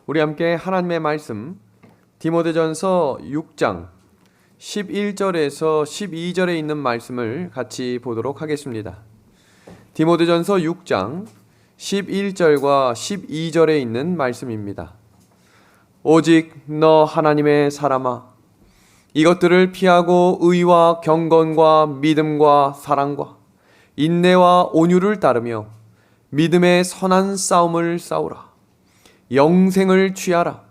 우리 함께 하나님의 말씀 디모데전서 6장 11절에서 12절에 있는 말씀을 같이 보도록 하겠습니다. 디모데전서 6장 11절과 12절에 있는 말씀입니다. 오직 너 하나님의 사람아, 이것들을 피하고 의와 경건과 믿음과 사랑과 인내와 온유를 따르며 믿음의 선한 싸움을 싸우라. 영생을 취하라.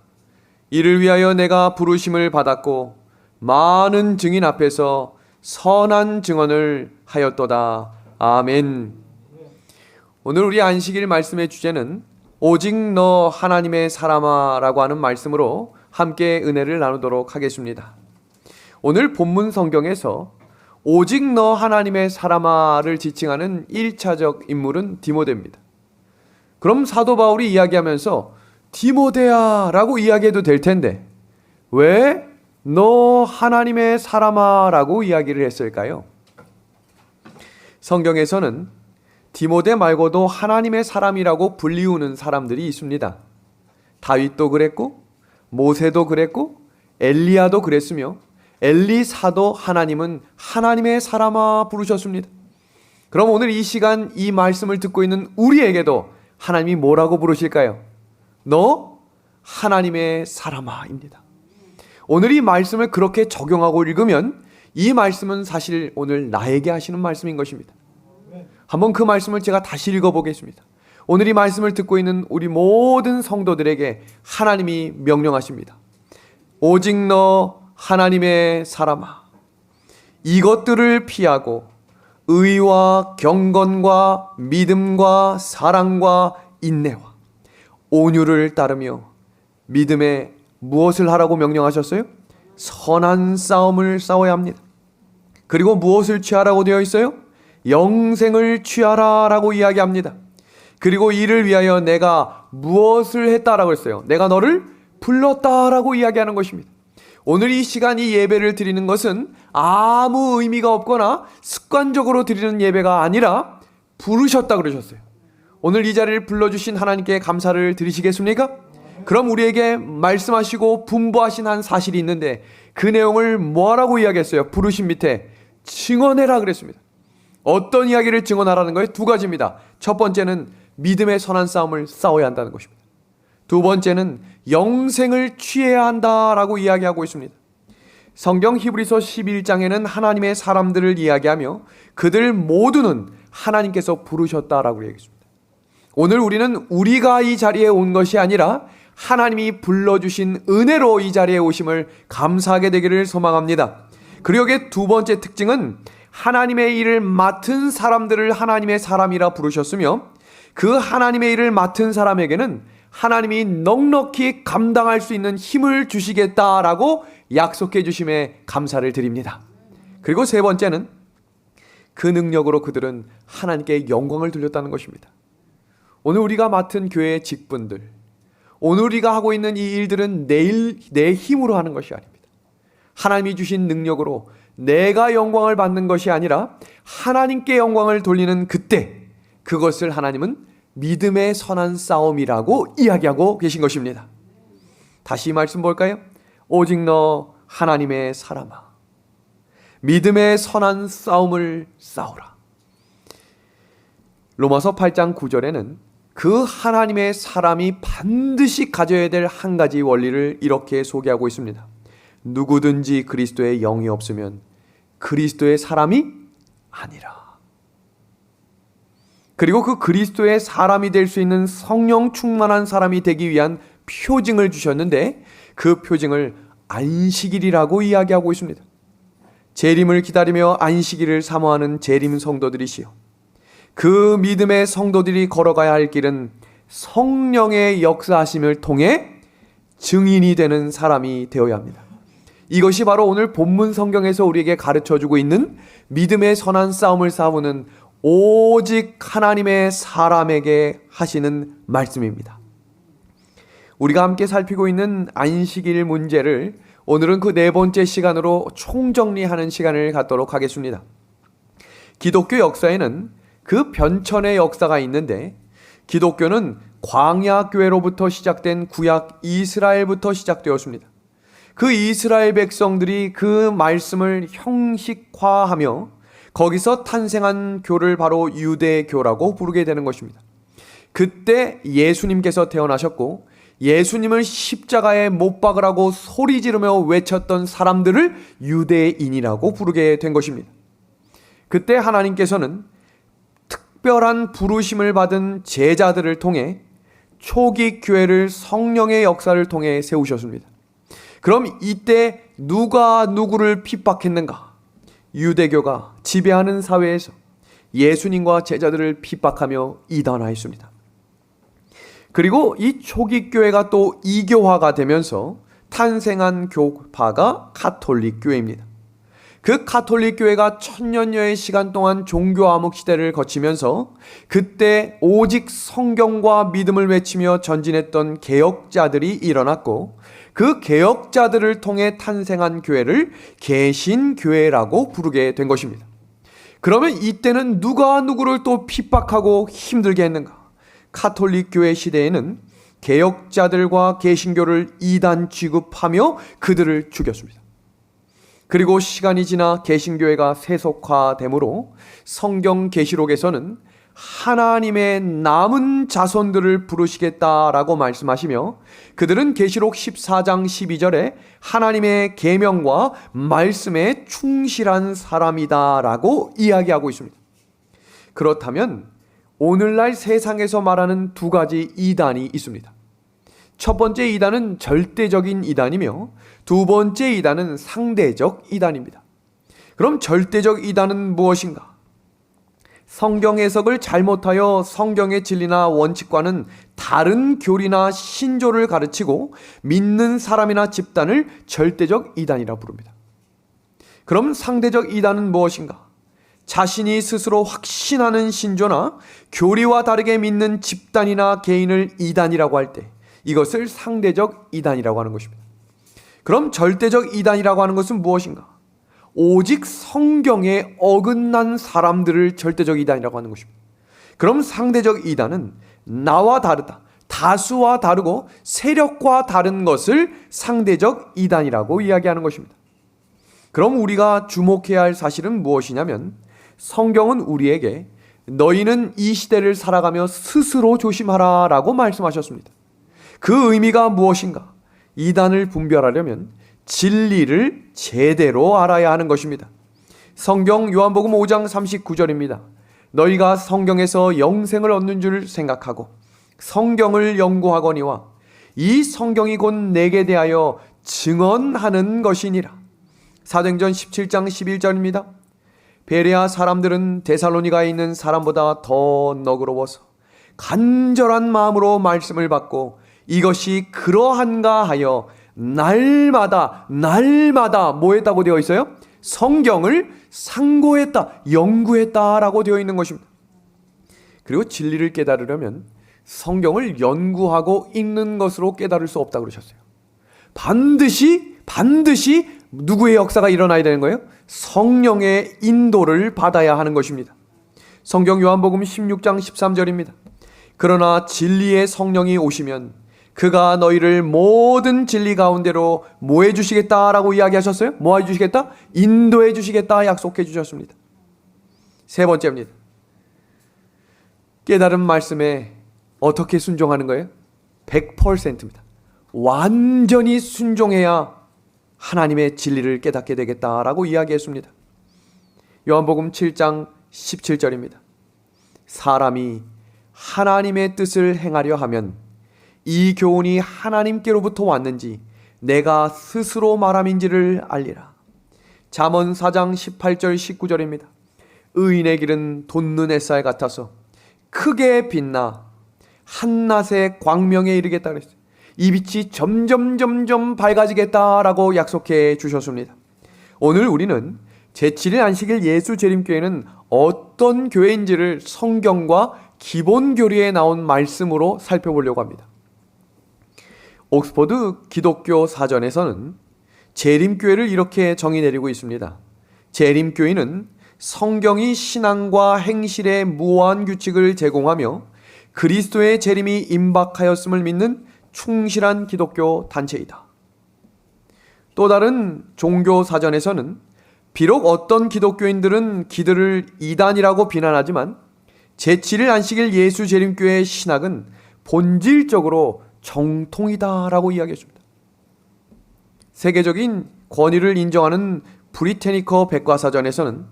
이를 위하여 내가 부르심을 받았고 많은 증인 앞에서 선한 증언을 하였도다. 아멘. 오늘 우리 안식일 말씀의 주제는 오직 너 하나님의 사람아 라고 하는 말씀으로 함께 은혜를 나누도록 하겠습니다. 오늘 본문 성경에서 오직 너 하나님의 사람아를 지칭하는 1차적 인물은 디모데입니다. 그럼 사도 바울이 이야기하면서 디모데야 라고 이야기해도 될 텐데 왜 너 하나님의 사람아 라고 이야기를 했을까요? 성경에서는 디모데 말고도 하나님의 사람이라고 불리우는 사람들이 있습니다. 다윗도 그랬고 모세도 그랬고 엘리야도 그랬으며 엘리사도 하나님은 하나님의 사람아 부르셨습니다. 그럼 오늘 이 시간 이 말씀을 듣고 있는 우리에게도 하나님이 뭐라고 부르실까요? 너 하나님의 사람아입니다. 오늘 이 말씀을 그렇게 적용하고 읽으면 이 말씀은 사실 오늘 나에게 하시는 말씀인 것입니다. 한번 그 말씀을 제가 다시 읽어보겠습니다. 오늘 이 말씀을 듣고 있는 우리 모든 성도들에게 하나님이 명령하십니다. 오직 너 하나님의 사람아, 이것들을 피하고 의와 경건과 믿음과 사랑과 인내와 온유를 따르며 믿음에 무엇을 하라고 명령하셨어요? 선한 싸움을 싸워야 합니다. 그리고 무엇을 취하라고 되어 있어요? 영생을 취하라 라고 이야기합니다. 그리고 이를 위하여 내가 무엇을 했다라고 했어요? 내가 너를 불렀다라고 이야기하는 것입니다. 오늘 이 시간 이 예배를 드리는 것은 아무 의미가 없거나 습관적으로 드리는 예배가 아니라 부르셨다 그러셨어요. 오늘 이 자리를 불러주신 하나님께 감사를 드리시겠습니까? 그럼 우리에게 말씀하시고 분부하신 한 사실이 있는데 그 내용을 뭐라고 이야기했어요? 부르신 밑에 증언해라 그랬습니다. 어떤 이야기를 증언하라는 거예요? 두 가지입니다. 첫 번째는 믿음의 선한 싸움을 싸워야 한다는 것입니다. 두 번째는 영생을 취해야 한다라고 이야기하고 있습니다. 성경 히브리서 11장에는 하나님의 사람들을 이야기하며 그들 모두는 하나님께서 부르셨다라고 얘기했습니다. 오늘 우리는 우리가 이 자리에 온 것이 아니라 하나님이 불러주신 은혜로 이 자리에 오심을 감사하게 되기를 소망합니다. 그리고 여기에 두 번째 특징은 하나님의 일을 맡은 사람들을 하나님의 사람이라 부르셨으며 그 하나님의 일을 맡은 사람에게는 하나님이 넉넉히 감당할 수 있는 힘을 주시겠다라고 약속해 주심에 감사를 드립니다. 그리고 세 번째는 그 능력으로 그들은 하나님께 영광을 돌렸다는 것입니다. 오늘 우리가 맡은 교회의 직분들, 오늘 우리가 하고 있는 이 일들은 내 힘으로 하는 것이 아닙니다. 하나님이 주신 능력으로 내가 영광을 받는 것이 아니라 하나님께 영광을 돌리는 그때 그것을 하나님은 믿음의 선한 싸움이라고 이야기하고 계신 것입니다. 다시 이 말씀 볼까요? 오직 너 하나님의 사람아, 믿음의 선한 싸움을 싸우라. 로마서 8장 9절에는 그 하나님의 사람이 반드시 가져야 될 한 가지 원리를 이렇게 소개하고 있습니다. 누구든지 그리스도의 영이 없으면 그리스도의 사람이 아니라. 그리고 그 그리스도의 사람이 될 수 있는 성령 충만한 사람이 되기 위한 표징을 주셨는데 그 표징을 안식일이라고 이야기하고 있습니다. 재림을 기다리며 안식일을 사모하는 재림 성도들이시여, 그 믿음의 성도들이 걸어가야 할 길은 성령의 역사하심을 통해 증인이 되는 사람이 되어야 합니다. 이것이 바로 오늘 본문 성경에서 우리에게 가르쳐주고 있는 믿음의 선한 싸움을 싸우는 오직 하나님의 사람에게 하시는 말씀입니다. 우리가 함께 살피고 있는 안식일 문제를 오늘은 그 네 번째 시간으로 총정리하는 시간을 갖도록 하겠습니다. 기독교 역사에는 그 변천의 역사가 있는데 기독교는 광야 교회로부터 시작된 구약 이스라엘부터 시작되었습니다. 그 이스라엘 백성들이 그 말씀을 형식화하며 거기서 탄생한 교를 바로 유대교라고 부르게 되는 것입니다. 그때 예수님께서 태어나셨고 예수님을 십자가에 못 박으라고 소리 지르며 외쳤던 사람들을 유대인이라고 부르게 된 것입니다. 그때 하나님께서는 특별한 부르심을 받은 제자들을 통해 초기 교회를 성령의 역사를 통해 세우셨습니다. 그럼 이때 누가 누구를 핍박했는가? 유대교가 지배하는 사회에서 예수님과 제자들을 핍박하며 이단화했습니다. 그리고 이 초기 교회가 또 이교화가 되면서 탄생한 교파가 가톨릭 교회입니다. 그 가톨릭 교회가 천년여의 시간 동안 종교 암흑 시대를 거치면서 그때 오직 성경과 믿음을 외치며 전진했던 개혁자들이 일어났고 그 개혁자들을 통해 탄생한 교회를 개신교회라고 부르게 된 것입니다. 그러면 이때는 누가 누구를 또 핍박하고 힘들게 했는가? 가톨릭 교회 시대에는 개혁자들과 개신교를 이단 취급하며 그들을 죽였습니다. 그리고 시간이 지나 개신교회가 세속화되므로 성경 계시록에서는 하나님의 남은 자손들을 부르시겠다라고 말씀하시며 그들은 계시록 14장 12절에 하나님의 계명과 말씀에 충실한 사람이다라고 이야기하고 있습니다. 그렇다면 오늘날 세상에서 말하는 두 가지 이단이 있습니다. 첫 번째 이단은 절대적인 이단이며 두 번째 이단은 상대적 이단입니다. 그럼 절대적 이단은 무엇인가? 성경 해석을 잘못하여 성경의 진리나 원칙과는 다른 교리나 신조를 가르치고 믿는 사람이나 집단을 절대적 이단이라 부릅니다. 그럼 상대적 이단은 무엇인가? 자신이 스스로 확신하는 신조나 교리와 다르게 믿는 집단이나 개인을 이단이라고 할 때 이것을 상대적 이단이라고 하는 것입니다. 그럼 절대적 이단이라고 하는 것은 무엇인가? 오직 성경에 어긋난 사람들을 절대적 이단이라고 하는 것입니다. 그럼 상대적 이단은 나와 다르다, 다수와 다르고 세력과 다른 것을 상대적 이단이라고 이야기하는 것입니다. 그럼 우리가 주목해야 할 사실은 무엇이냐면 성경은 우리에게 너희는 이 시대를 살아가며 스스로 조심하라 라고 말씀하셨습니다. 그 의미가 무엇인가? 이단을 분별하려면 진리를 제대로 알아야 하는 것입니다. 성경 요한복음 5장 39절입니다. 너희가 성경에서 영생을 얻는 줄 생각하고 성경을 연구하거니와 이 성경이 곧 내게 대하여 증언하는 것이니라. 사도행전 17장 11절입니다. 베레아 사람들은 데살로니가에 있는 사람보다 더 너그러워서 간절한 마음으로 말씀을 받고 이것이 그러한가 하여 날마다 뭐 했다고 되어 있어요? 성경을 상고했다, 연구했다라고 되어 있는 것입니다. 그리고 진리를 깨달으려면 성경을 연구하고 읽는 것으로 깨달을 수 없다고 그러셨어요. 반드시 누구의 역사가 일어나야 되는 거예요? 성령의 인도를 받아야 하는 것입니다. 성경 요한복음 16장 13절입니다. 그러나 진리의 성령이 오시면 그가 너희를 모든 진리 가운데로 뭐 해주시겠다라고 이야기하셨어요? 뭐 해주시겠다? 인도해 주시겠다 약속해 주셨습니다. 세 번째입니다. 깨달은 말씀에 어떻게 순종하는 거예요? 100%입니다. 완전히 순종해야 하나님의 진리를 깨닫게 되겠다라고 이야기했습니다. 요한복음 7장 17절입니다. 사람이 하나님의 뜻을 행하려 하면 이 교훈이 하나님께로부터 왔는지 내가 스스로 말함인지를 알리라. 잠언 4장 18절 19절입니다. 의인의 길은 돋는 햇살 같아서 크게 빛나 한낮의 광명에 이르겠다 그랬어요. 이 빛이 점점 밝아지겠다라고 약속해 주셨습니다. 오늘 우리는 제7일 안식일 예수재림교회는 어떤 교회인지를 성경과 기본 교리에 나온 말씀으로 살펴보려고 합니다. 옥스퍼드 기독교 사전에서는 재림교회를 이렇게 정의 내리고 있습니다. 재림교회는 성경이 신앙과 행실의 무한 규칙을 제공하며 그리스도의 재림이 임박하였음을 믿는 충실한 기독교 단체이다. 또 다른 종교 사전에서는 비록 어떤 기독교인들은 기들을 이단이라고 비난하지만 제7일 안식일 예수 재림교회의 신학은 본질적으로 정통이다라고 이야기했습니다. 세계적인 권위를 인정하는 브리테니커 백과사전에서는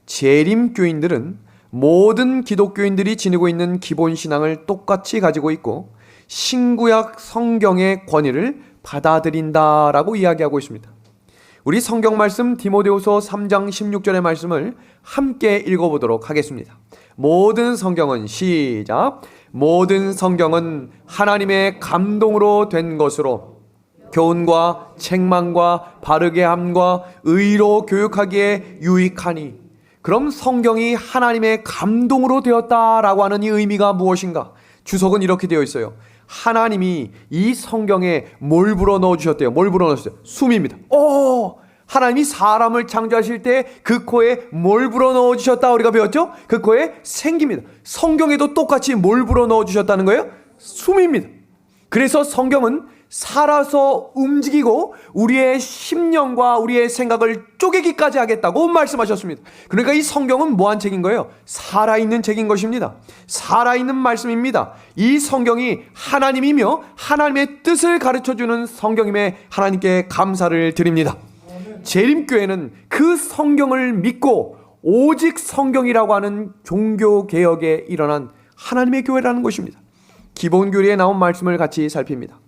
재림교인들은 모든 기독교인들이 지니고 있는 기본 신앙을 똑같이 가지고 있고 신구약 성경의 권위를 받아들인다라고 이야기하고 있습니다. 우리 성경 말씀 디모데후서 3장 16절의 말씀을 함께 읽어보도록 하겠습니다. 모든 성경은 시작. 모든 성경은 하나님의 감동으로 된 것으로 교훈과 책망과 바르게 함과 의로 교육하기에 유익하니. 그럼 성경이 하나님의 감동으로 되었다라고 하는 이 의미가 무엇인가? 주석은 이렇게 되어 있어요. 하나님이 이 성경에 뭘 불어넣어 주셨대요? 뭘 불어넣어 주셨어요? 숨입니다. 하나님이 사람을 창조하실 때 그 코에 뭘 불어넣어 주셨다 우리가 배웠죠? 그 코에 생기입니다. 성경에도 똑같이 뭘 불어넣어 주셨다는 거예요? 숨입니다. 그래서 성경은 살아서 움직이고 우리의 심령과 우리의 생각을 쪼개기까지 하겠다고 말씀하셨습니다. 그러니까 이 성경은 뭐한 책인 거예요? 살아있는 책인 것입니다. 살아있는 말씀입니다. 이 성경이 하나님이며 하나님의 뜻을 가르쳐주는 성경임에 하나님께 감사를 드립니다. 재림교회는 그 성경을 믿고 오직 성경이라고 하는 종교개혁에 일어난 하나님의 교회라는 것입니다. 기본교리에 나온 말씀을 같이 살핍니다.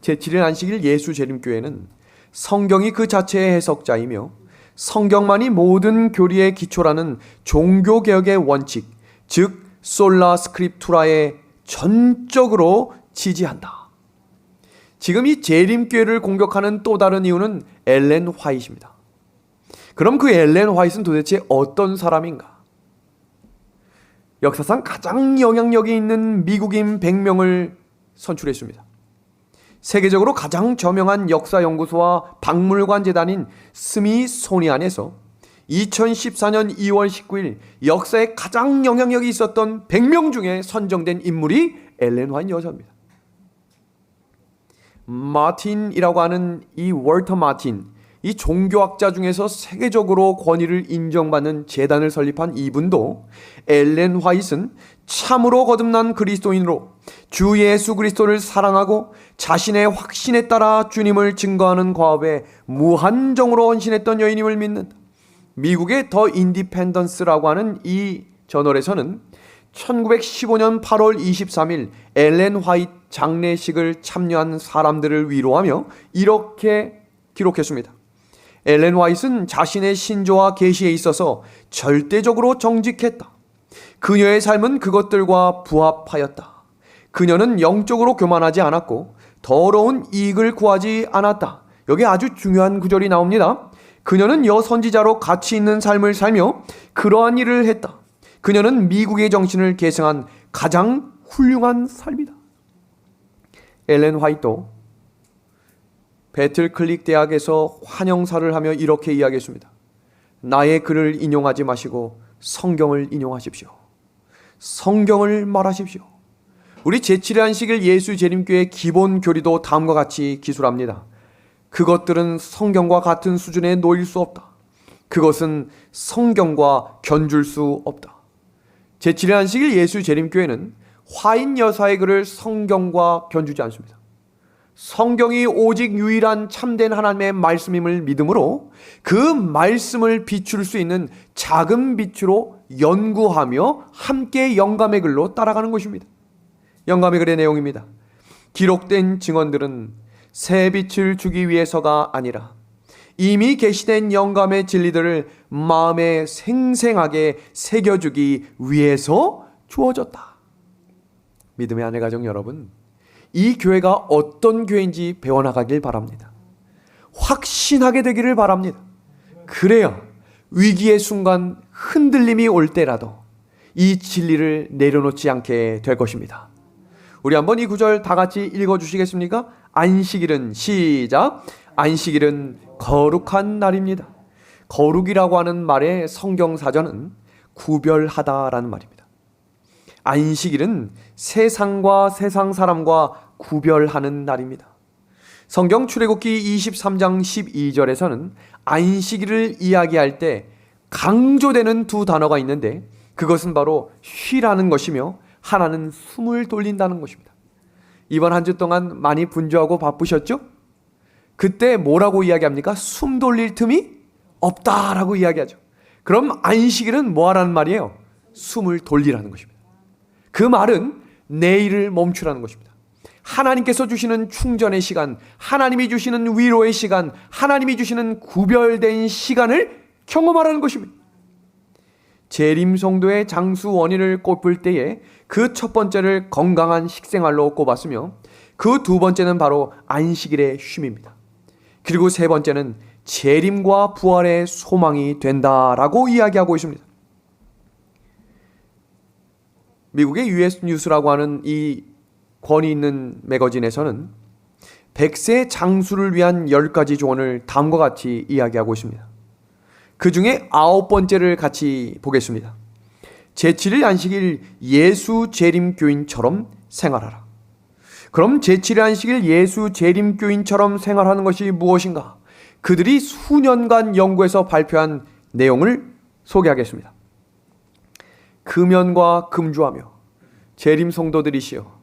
제7일 안식일 예수 재림교회는 성경이 그 자체의 해석자이며 성경만이 모든 교리의 기초라는 종교개혁의 원칙, 즉 솔라 스크립투라에 전적으로 지지한다. 지금 이 재림교회를 공격하는 또 다른 이유는 엘렌 화이트입니다. 그럼 그 엘렌 화이트는 도대체 어떤 사람인가? 역사상 가장 영향력이 있는 미국인 100명을 선출했습니다. 세계적으로 가장 저명한 역사연구소와 박물관 재단인 스미소니안에서 2014년 2월 19일 역사에 가장 영향력이 있었던 100명 중에 선정된 인물이 엘렌 화이트 여사입니다. 마틴이라고 하는 이 월터 마틴, 이 종교학자 중에서 세계적으로 권위를 인정받는 재단을 설립한 이분도 엘렌 화이트는 참으로 거듭난 그리스도인으로 주 예수 그리스도를 사랑하고 자신의 확신에 따라 주님을 증거하는 과업에 무한정으로 헌신했던 여인임을 믿는다. 미국의 더 인디펜던스라고 하는 이 저널에서는 1915년 8월 23일 엘렌 화이트 장례식을 참여한 사람들을 위로하며 이렇게 기록했습니다. 엘렌 화이트는 자신의 신조와 계시에 있어서 절대적으로 정직했다. 그녀의 삶은 그것들과 부합하였다. 그녀는 영적으로 교만하지 않았고 더러운 이익을 구하지 않았다. 여기 아주 중요한 구절이 나옵니다. 그녀는 여선지자로 가치 있는 삶을 살며 그러한 일을 했다. 그녀는 미국의 정신을 계승한 가장 훌륭한 삶이다. 엘렌 화이트도 배틀클릭 대학에서 환영사를 하며 이렇게 이야기했습니다. 나의 글을 인용하지 마시고 성경을 인용하십시오. 성경을 말하십시오. 우리 제7일 안식일 예수 재림교회 기본 교리도 다음과 같이 기술합니다. 그것들은 성경과 같은 수준에 놓일 수 없다. 그것은 성경과 견줄 수 없다. 제7일 안식일 예수 재림교회는 화인 여사의 글을 성경과 견주지 않습니다. 성경이 오직 유일한 참된 하나님의 말씀임을 믿음으로 그 말씀을 비출 수 있는 작은 빛으로 연구하며 함께 영감의 글로 따라가는 것입니다. 영감의 글의 내용입니다. 기록된 증언들은 새 빛을 주기 위해서가 아니라 이미 계시된 영감의 진리들을 마음에 생생하게 새겨주기 위해서 주어졌다. 믿음의 아내 가정 여러분, 이 교회가 어떤 교회인지 배워나가길 바랍니다. 확신하게 되기를 바랍니다. 그래야 위기의 순간 흔들림이 올 때라도 이 진리를 내려놓지 않게 될 것입니다. 우리 한번 이 구절 다 같이 읽어주시겠습니까? 안식일은 시작. 안식일은 거룩한 날입니다. 거룩이라고 하는 말의 성경사전은 구별하다라는 말입니다. 안식일은 세상과 세상 사람과 구별하는 날입니다. 성경 출애굽기 23장 12절에서는 안식일을 이야기할 때 강조되는 두 단어가 있는데 그것은 바로 쉬라는 것이며 하나는 숨을 돌린다는 것입니다. 이번 한 주 동안 많이 분주하고 바쁘셨죠? 그때 뭐라고 이야기합니까? 숨 돌릴 틈이 없다라고 이야기하죠. 그럼 안식일은 뭐 하라는 말이에요? 숨을 돌리라는 것입니다. 그 말은 내일을 멈추라는 것입니다. 하나님께서 주시는 충전의 시간, 하나님이 주시는 위로의 시간, 하나님이 주시는 구별된 시간을 경험하라는 것입니다. 재림성도의 장수 원인을 꼽을 때에 그 첫 번째를 건강한 식생활로 꼽았으며 그 두 번째는 바로 안식일의 쉼입니다. 그리고 세 번째는 재림과 부활의 소망이 된다라고 이야기하고 있습니다. 미국의 US 뉴스라고 하는 이 권위 있는 매거진에서는 100세 장수를 위한 10가지 조언을 다음과 같이 이야기하고 있습니다. 그 중에 9번째를 같이 보겠습니다. 제7일 안식일 예수 재림교인처럼 생활하라. 그럼 제7일 안식일 예수 재림교인처럼 생활하는 것이 무엇인가? 그들이 수년간 연구해서 발표한 내용을 소개하겠습니다. 금연과 금주하며 재림 성도들이시여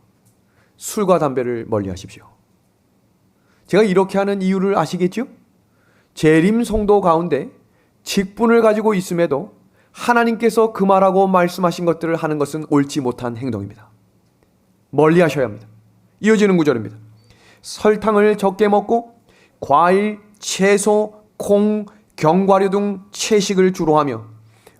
술과 담배를 멀리 하십시오. 제가 이렇게 하는 이유를 아시겠죠? 재림 성도 가운데 직분을 가지고 있음에도 하나님께서 금하라고 말씀하신 것들을 하는 것은 옳지 못한 행동입니다. 멀리 하셔야 합니다. 이어지는 구절입니다. 설탕을 적게 먹고 과일, 채소, 콩, 견과류 등 채식을 주로 하며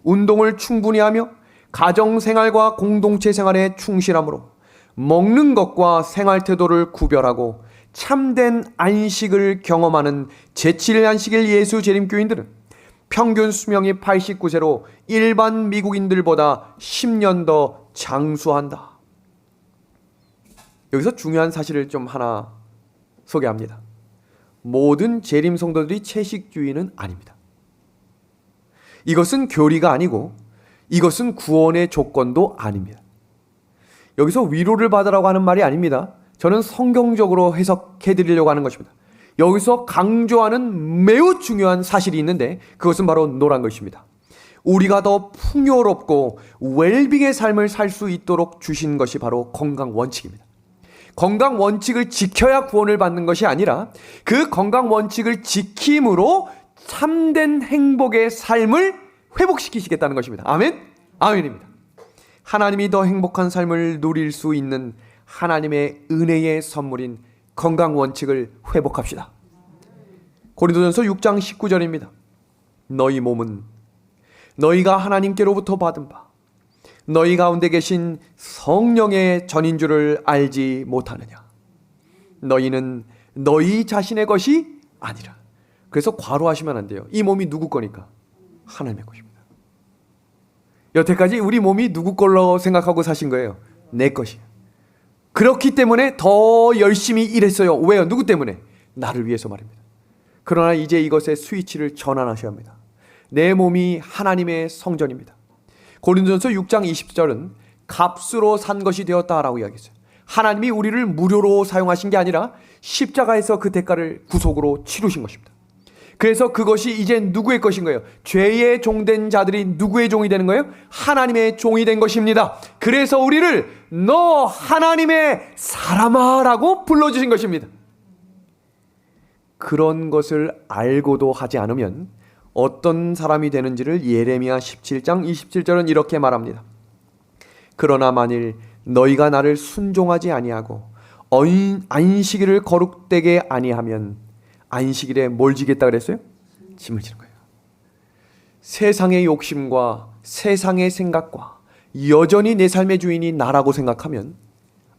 운동을 충분히 하며 가정생활과 공동체 생활에 충실함으로 먹는 것과 생활 태도를 구별하고 참된 안식을 경험하는 제7일 안식일 예수 재림교인들은 평균 수명이 89세로 일반 미국인들보다 10년 더 장수한다. 여기서 중요한 사실을 좀 하나 소개합니다. 모든 재림 성도들이 채식주의는 아닙니다. 이것은 교리가 아니고 이것은 구원의 조건도 아닙니다. 여기서 위로를 받으라고 하는 말이 아닙니다. 저는 성경적으로 해석해 드리려고 하는 것입니다. 여기서 강조하는 매우 중요한 사실이 있는데 그것은 바로 노란 것입니다. 우리가 더 풍요롭고 웰빙의 삶을 살 수 있도록 주신 것이 바로 건강 원칙입니다. 건강 원칙을 지켜야 구원을 받는 것이 아니라 그 건강 원칙을 지킴으로 참된 행복의 삶을 회복시키시겠다는 것입니다. 아멘? 아멘입니다. 하나님이 더 행복한 삶을 누릴 수 있는 하나님의 은혜의 선물인 건강 원칙을 회복합시다. 고린도전서 6장 19절입니다. 너희 몸은 너희가 하나님께로부터 받은 바 너희 가운데 계신 성령의 전인 줄을 알지 못하느냐. 너희는 너희 자신의 것이 아니라. 그래서 과로하시면 안 돼요. 이 몸이 누구 거니까? 하나님의 것입니다. 여태까지 우리 몸이 누구 걸로 생각하고 사신 거예요? 내 것이에요. 그렇기 때문에 더 열심히 일했어요. 왜요? 누구 때문에? 나를 위해서 말입니다. 그러나 이제 이것의 스위치를 전환하셔야 합니다. 내 몸이 하나님의 성전입니다. 고린도전서 6장 20절은 값으로 산 것이 되었다라고 이야기했어요. 하나님이 우리를 무료로 사용하신 게 아니라 십자가에서 그 대가를 구속으로 치르신 것입니다. 그래서 그것이 이제 누구의 것인 거예요? 죄의 종된 자들이 누구의 종이 되는 거예요? 하나님의 종이 된 것입니다. 그래서 우리를 너 하나님의 사람아 라고 불러주신 것입니다. 그런 것을 알고도 하지 않으면 어떤 사람이 되는지를 예레미야 17장 27절은 이렇게 말합니다. 그러나 만일 너희가 나를 순종하지 아니하고 안식일을 거룩되게 아니하면 안식일에 뭘 지겠다 그랬어요? 짐을 지는 거예요. 세상의 욕심과 세상의 생각과 여전히 내 삶의 주인이 나라고 생각하면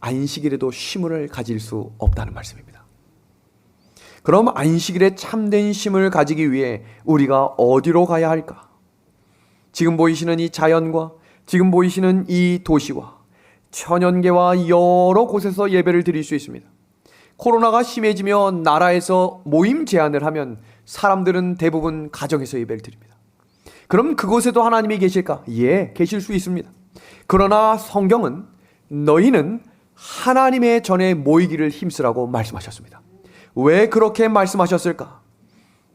안식일에도 쉼을 가질 수 없다는 말씀입니다. 그럼 안식일에 참된 쉼을 가지기 위해 우리가 어디로 가야 할까? 지금 보이시는 이 자연과 지금 보이시는 이 도시와 천연계와 여러 곳에서 예배를 드릴 수 있습니다. 코로나가 심해지며 나라에서 모임 제한을 하면 사람들은 대부분 가정에서 예배를 드립니다. 그럼 그곳에도 하나님이 계실까? 예, 계실 수 있습니다. 그러나 성경은 너희는 하나님의 전에 모이기를 힘쓰라고 말씀하셨습니다. 왜 그렇게 말씀하셨을까?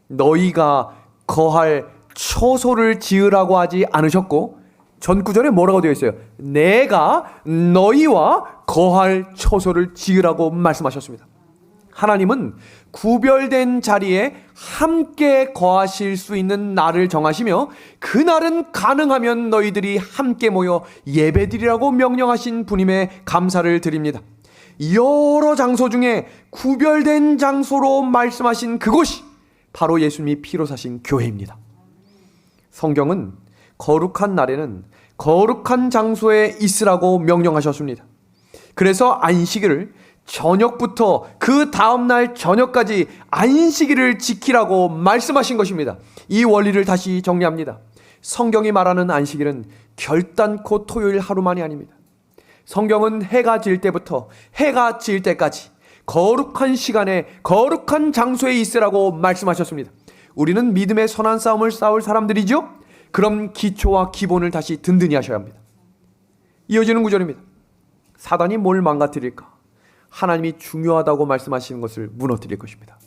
너희가 거할 처소를 지으라고 하지 않으셨고, 전 구절에 뭐라고 되어 있어요? 내가 너희와 거할 처소를 지으라고 말씀하셨습니다. 하나님은 구별된 자리에 함께 거하실 수 있는 날을 정하시며, 그 날은 가능하면 너희들이 함께 모여 예배드리라고 명령하신 분임에 감사를 드립니다. 여러 장소 중에 구별된 장소로 말씀하신 그곳이 바로 예수님이 피로 사신 교회입니다. 성경은 거룩한 날에는 거룩한 장소에 있으라고 명령하셨습니다. 그래서 안식일을 저녁부터 그 다음날 저녁까지 안식일을 지키라고 말씀하신 것입니다. 이 원리를 다시 정리합니다. 성경이 말하는 안식일은 결단코 토요일 하루만이 아닙니다. 성경은 해가 질 때부터 해가 질 때까지 거룩한 시간에 거룩한 장소에 있으라고 말씀하셨습니다. 우리는 믿음의 선한 싸움을 싸울 사람들이죠? 그럼 기초와 기본을 다시 든든히 하셔야 합니다. 이어지는 구절입니다. 사단이 뭘 망가뜨릴까? 하나님이 중요하다고 말씀하시는 것을 무너뜨릴 것입니다.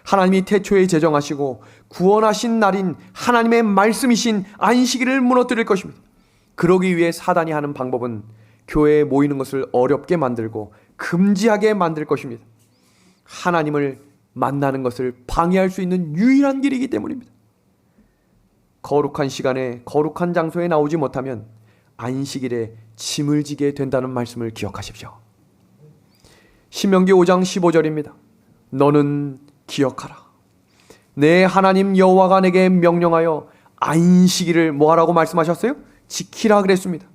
하나님이 태초에 제정하시고 구원하신 날인 하나님의 말씀이신 안식일을 무너뜨릴 것입니다. 그러기 위해 사단이 하는 방법은 교회에 모이는 것을 어렵게 만들고 금지하게 만들 것입니다. 하나님을 만나는 것을 방해할 수 있는 유일한 길이기 때문입니다. 거룩한 시간에 거룩한 장소에 나오지 못하면 안식일에 짐을 지게 된다는 말씀을 기억하십시오. 신명기 5장 15절입니다. 너는 기억하라. 내 하나님 여호와가 내게 명령하여 안식일을 뭐하라고 말씀하셨어요? 지키라 그랬습니다.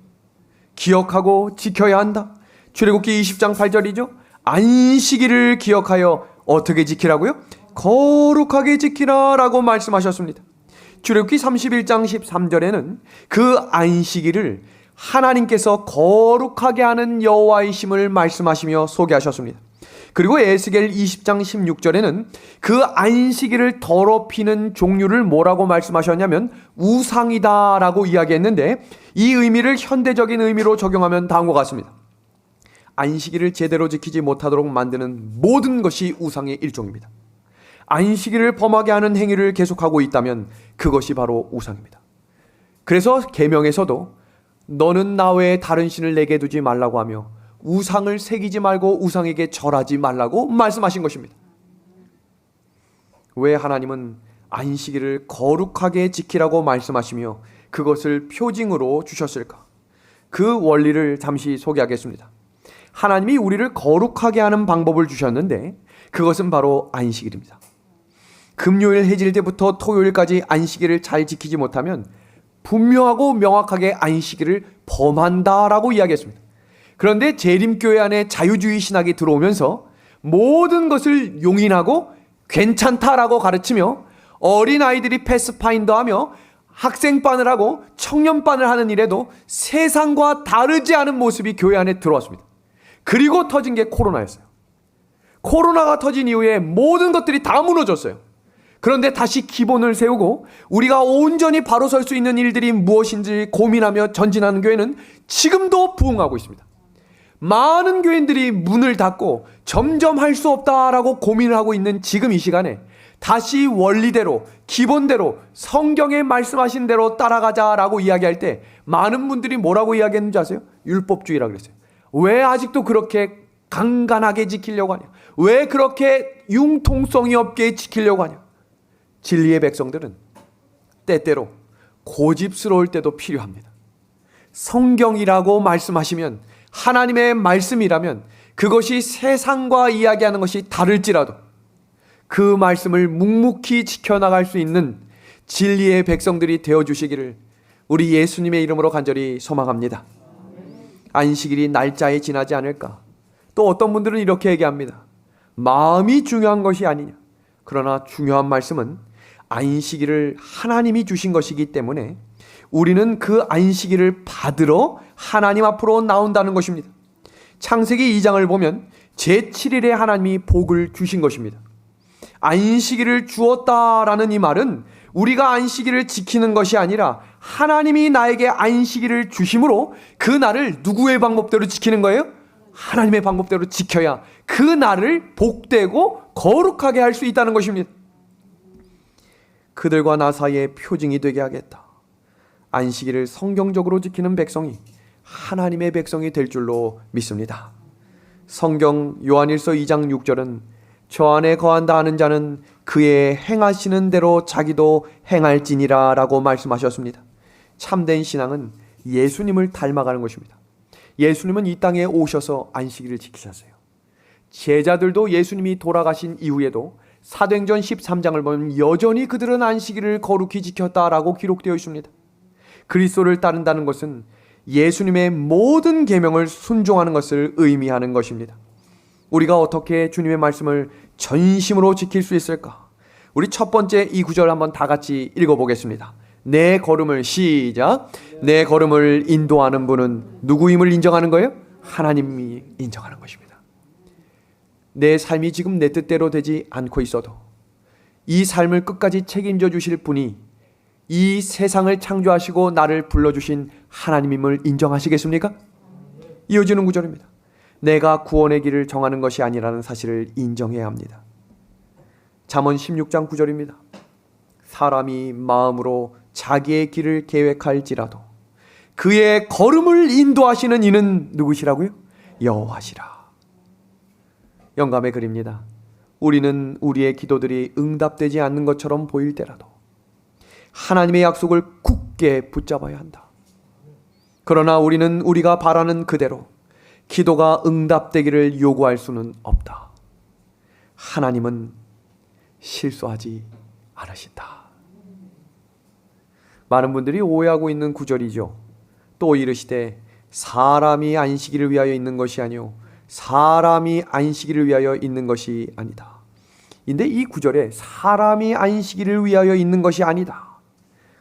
기억하고 지켜야 한다. 출애굽기 20장 8절이죠. 안식일을 기억하여 어떻게 지키라고요? 거룩하게 지키라 라고 말씀하셨습니다. 출애굽기 31장 13절에는 그 안식일을 하나님께서 거룩하게 하는 여호와이심을 말씀하시며 소개하셨습니다. 그리고 에스겔 20장 16절에는 그 안식일을 더럽히는 종류를 뭐라고 말씀하셨냐면 우상이다 라고 이야기했는데, 이 의미를 현대적인 의미로 적용하면 다음과 같습니다. 안식일을 제대로 지키지 못하도록 만드는 모든 것이 우상의 일종입니다. 안식일을 범하게 하는 행위를 계속하고 있다면 그것이 바로 우상입니다. 그래서 계명에서도 너는 나 외에 다른 신을 내게 두지 말라고 하며 우상을 새기지 말고 우상에게 절하지 말라고 말씀하신 것입니다. 왜 하나님은 안식일을 거룩하게 지키라고 말씀하시며 그것을 표징으로 주셨을까? 그 원리를 잠시 소개하겠습니다. 하나님이 우리를 거룩하게 하는 방법을 주셨는데 그것은 바로 안식일입니다. 금요일 해질 때부터 토요일까지 안식일을 잘 지키지 못하면 분명하고 명확하게 안식일을 범한다라고 이야기했습니다. 그런데 재림교회 안에 자유주의 신학이 들어오면서 모든 것을 용인하고 괜찮다라고 가르치며 어린아이들이 패스파인더하며 학생반을 하고 청년반을 하는 일에도 세상과 다르지 않은 모습이 교회 안에 들어왔습니다. 그리고 터진 게 코로나였어요. 코로나가 터진 이후에 모든 것들이 다 무너졌어요. 그런데 다시 기본을 세우고 우리가 온전히 바로 설 수 있는 일들이 무엇인지 고민하며 전진하는 교회는 지금도 부흥하고 있습니다. 많은 교인들이 문을 닫고 점점 할 수 없다라고 고민을 하고 있는 지금 이 시간에 다시 원리대로 기본대로 성경에 말씀하신 대로 따라가자라고 이야기할 때 많은 분들이 뭐라고 이야기했는지 아세요? 율법주의라고 그랬어요. 왜 아직도 그렇게 간간하게 지키려고 하냐? 왜 그렇게 융통성이 없게 지키려고 하냐? 진리의 백성들은 때때로 고집스러울 때도 필요합니다. 성경이라고 말씀하시면, 하나님의 말씀이라면 그것이 세상과 이야기하는 것이 다를지라도 그 말씀을 묵묵히 지켜나갈 수 있는 진리의 백성들이 되어주시기를 우리 예수님의 이름으로 간절히 소망합니다. 안식일이 날짜에 지나지 않을까? 또 어떤 분들은 이렇게 얘기합니다. 마음이 중요한 것이 아니냐. 그러나 중요한 말씀은 안식일을 하나님이 주신 것이기 때문에 우리는 그 안식일을 받으러 하나님 앞으로 나온다는 것입니다. 창세기 2장을 보면 제7일에 하나님이 복을 주신 것입니다. 안식일을 주었다라는 이 말은 우리가 안식일을 지키는 것이 아니라 하나님이 나에게 안식일을 주심으로 그 날을 누구의 방법대로 지키는 거예요? 하나님의 방법대로 지켜야 그 날을 복되고 거룩하게 할 수 있다는 것입니다. 그들과 나 사이의 표징이 되게 하겠다. 안식일을 성경적으로 지키는 백성이 하나님의 백성이 될 줄로 믿습니다. 성경 요한일서 2장 6절은 저 안에 거한다 하는 자는 그의 행하시는 대로 자기도 행할지니라 라고 말씀하셨습니다. 참된 신앙은 예수님을 닮아가는 것입니다. 예수님은 이 땅에 오셔서 안식일을 지키셨어요. 제자들도 예수님이 돌아가신 이후에도 사도행전 13장을 보면 여전히 그들은 안식일을 거룩히 지켰다라고 기록되어 있습니다. 그리스도를 따른다는 것은 예수님의 모든 계명을 순종하는 것을 의미하는 것입니다. 우리가 어떻게 주님의 말씀을 전심으로 지킬 수 있을까? 우리 첫 번째 이 구절 한번 다 같이 읽어보겠습니다. 내 걸음을 시작. 내 걸음을 인도하는 분은 누구임을 인정하는 거예요? 하나님이 인정하는 것입니다. 내 삶이 지금 내 뜻대로 되지 않고 있어도 이 삶을 끝까지 책임져 주실 분이 이 세상을 창조하시고 나를 불러주신 하나님임을 인정하시겠습니까? 이어지는 구절입니다. 내가 구원의 길을 정하는 것이 아니라는 사실을 인정해야 합니다. 잠언 16장 9절입니다. 사람이 마음으로 자기의 길을 계획할지라도 그의 걸음을 인도하시는 이는 누구시라고요? 여호와시라. 영감의 글입니다. 우리는 우리의 기도들이 응답되지 않는 것처럼 보일 때라도 하나님의 약속을 굳게 붙잡아야 한다. 그러나 우리는 우리가 바라는 그대로 기도가 응답되기를 요구할 수는 없다. 하나님은 실수하지 않으신다. 많은 분들이 오해하고 있는 구절이죠. 또 이르시되 사람이 안식일을 위하여 있는 것이 아니요 사람이 안식일을 위하여 있는 것이 아니다. 근데 이 구절에 사람이 안식일을 위하여 있는 것이 아니다.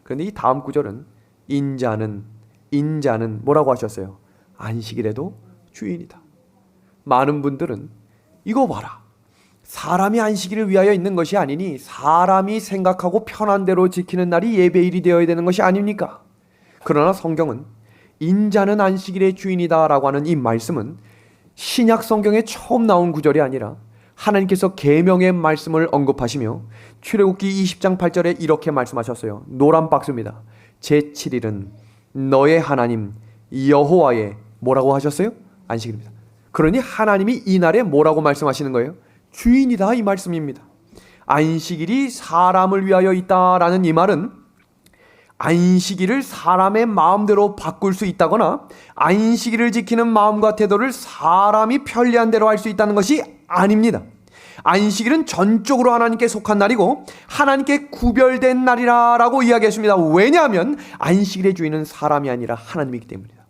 그런데 이 다음 구절은 인자는 뭐라고 하셨어요? 안식일에도 주인이다. 많은 분들은 이거 봐라. 사람이 안식일을 위하여 있는 것이 아니니 사람이 생각하고 편한 대로 지키는 날이 예배일이 되어야 되는 것이 아닙니까? 그러나 성경은 인자는 안식일의 주인이다 라고 하는 이 말씀은 신약 성경에 처음 나온 구절이 아니라 하나님께서 계명의 말씀을 언급하시며 출애굽기 20장 8절에 이렇게 말씀하셨어요. 노란 박스입니다. 제7일은 너의 하나님 여호와의 뭐라고 하셨어요? 안식일입니다. 그러니 하나님이 이 날에 뭐라고 말씀하시는 거예요? 주인이다 이 말씀입니다. 안식일이 사람을 위하여 있다라는 이 말은 안식일을 사람의 마음대로 바꿀 수 있다거나 안식일을 지키는 마음과 태도를 사람이 편리한 대로 할 수 있다는 것이 아닙니다. 안식일은 전적으로 하나님께 속한 날이고 하나님께 구별된 날이라고 이야기했습니다. 왜냐하면 안식일의 주인은 사람이 아니라 하나님이기 때문입니다.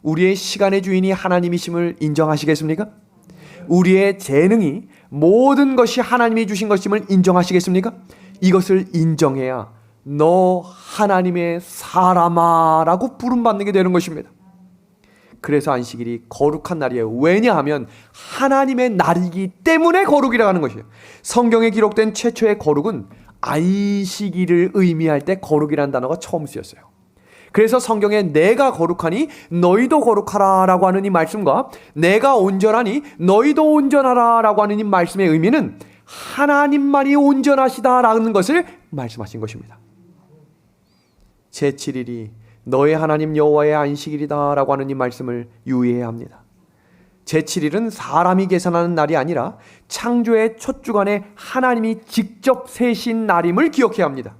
우리의 시간의 주인이 하나님이심을 인정하시겠습니까? 우리의 재능이 모든 것이 하나님이 주신 것임을 인정하시겠습니까? 이것을 인정해야 너 하나님의 사람아 라고 부름받는 게 되는 것입니다. 그래서 안식일이 거룩한 날이에요. 왜냐하면 하나님의 날이기 때문에 거룩이라고 하는 것이에요. 성경에 기록된 최초의 거룩은 안식일을 의미할 때 거룩이라는 단어가 처음 쓰였어요. 그래서 성경에 내가 거룩하니 너희도 거룩하라 라고 하는 이 말씀과 내가 온전하니 너희도 온전하라 라고 하는 이 말씀의 의미는 하나님만이 온전하시다라는 것을 말씀하신 것입니다. 제7일이 너의 하나님 여호와의 안식일이다 라고 하는 이 말씀을 유의해야 합니다. 제7일은 사람이 계산하는 날이 아니라 창조의 첫 주간에 하나님이 직접 세신 날임을 기억해야 합니다.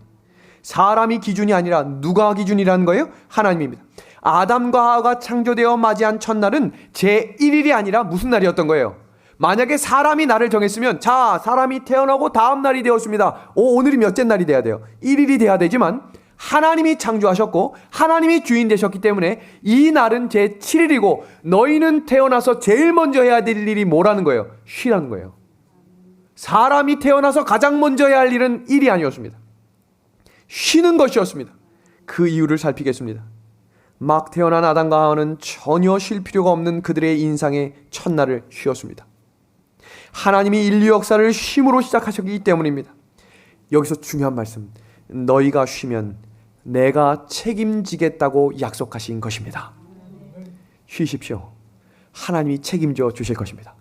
사람이 기준이 아니라 누가 기준이라는 거예요? 하나님입니다. 아담과 하와가 창조되어 맞이한 첫날은 제1일이 아니라 무슨 날이었던 거예요? 만약에 사람이 날을 정했으면 자, 사람이 태어나고 다음 날이 되었습니다. 오늘이 몇째 날이 돼야 돼요? 1일이 돼야 되지만 하나님이 창조하셨고 하나님이 주인 되셨기 때문에 이 날은 제7일이고 너희는 태어나서 제일 먼저 해야 될 일이 뭐라는 거예요? 쉬라는 거예요. 사람이 태어나서 가장 먼저 해야 할 일은 일이 아니었습니다. 쉬는 것이었습니다. 그 이유를 살피겠습니다. 막 태어난 아담과 하와는 전혀 쉴 필요가 없는 그들의 인생의 첫날을 쉬었습니다. 하나님이 인류 역사를 쉼으로 시작하셨기 때문입니다. 여기서 중요한 말씀, 너희가 쉬면 내가 책임지겠다고 약속하신 것입니다. 쉬십시오. 하나님이 책임져 주실 것입니다.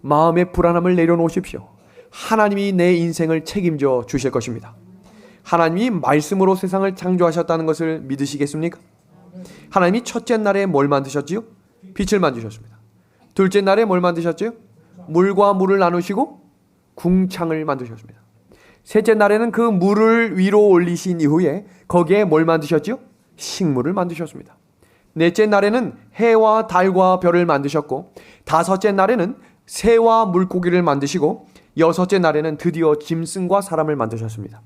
마음의 불안함을 내려놓으십시오. 하나님이 내 인생을 책임져 주실 것입니다. 하나님이 말씀으로 세상을 창조하셨다는 것을 믿으시겠습니까? 하나님이 첫째 날에 뭘 만드셨지요? 빛을 만드셨습니다. 둘째 날에 뭘 만드셨지요? 물과 물을 나누시고 궁창을 만드셨습니다. 셋째 날에는 그 물을 위로 올리신 이후에 거기에 뭘 만드셨지요? 식물을 만드셨습니다. 넷째 날에는 해와 달과 별을 만드셨고, 다섯째 날에는 새와 물고기를 만드시고, 여섯째 날에는 드디어 짐승과 사람을 만드셨습니다.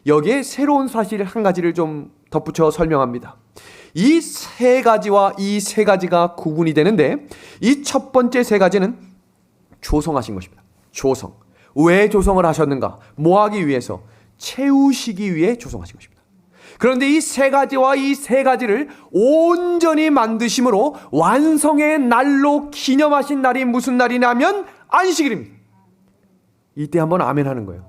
여기에 새로운 사실 한 가지를 좀 덧붙여 설명합니다. 이 세 가지와 이 세 가지가 구분이 되는데, 이 첫 번째 세 가지는 조성하신 것입니다. 조성. 왜 조성을 하셨는가? 뭐 하기 위해서? 채우시기 위해 조성하신 것입니다. 그런데 이 세 가지와 이 세 가지를 온전히 만드심으로 완성의 날로 기념하신 날이 무슨 날이냐면 안식일입니다. 이때 한번 아멘 하는 거예요.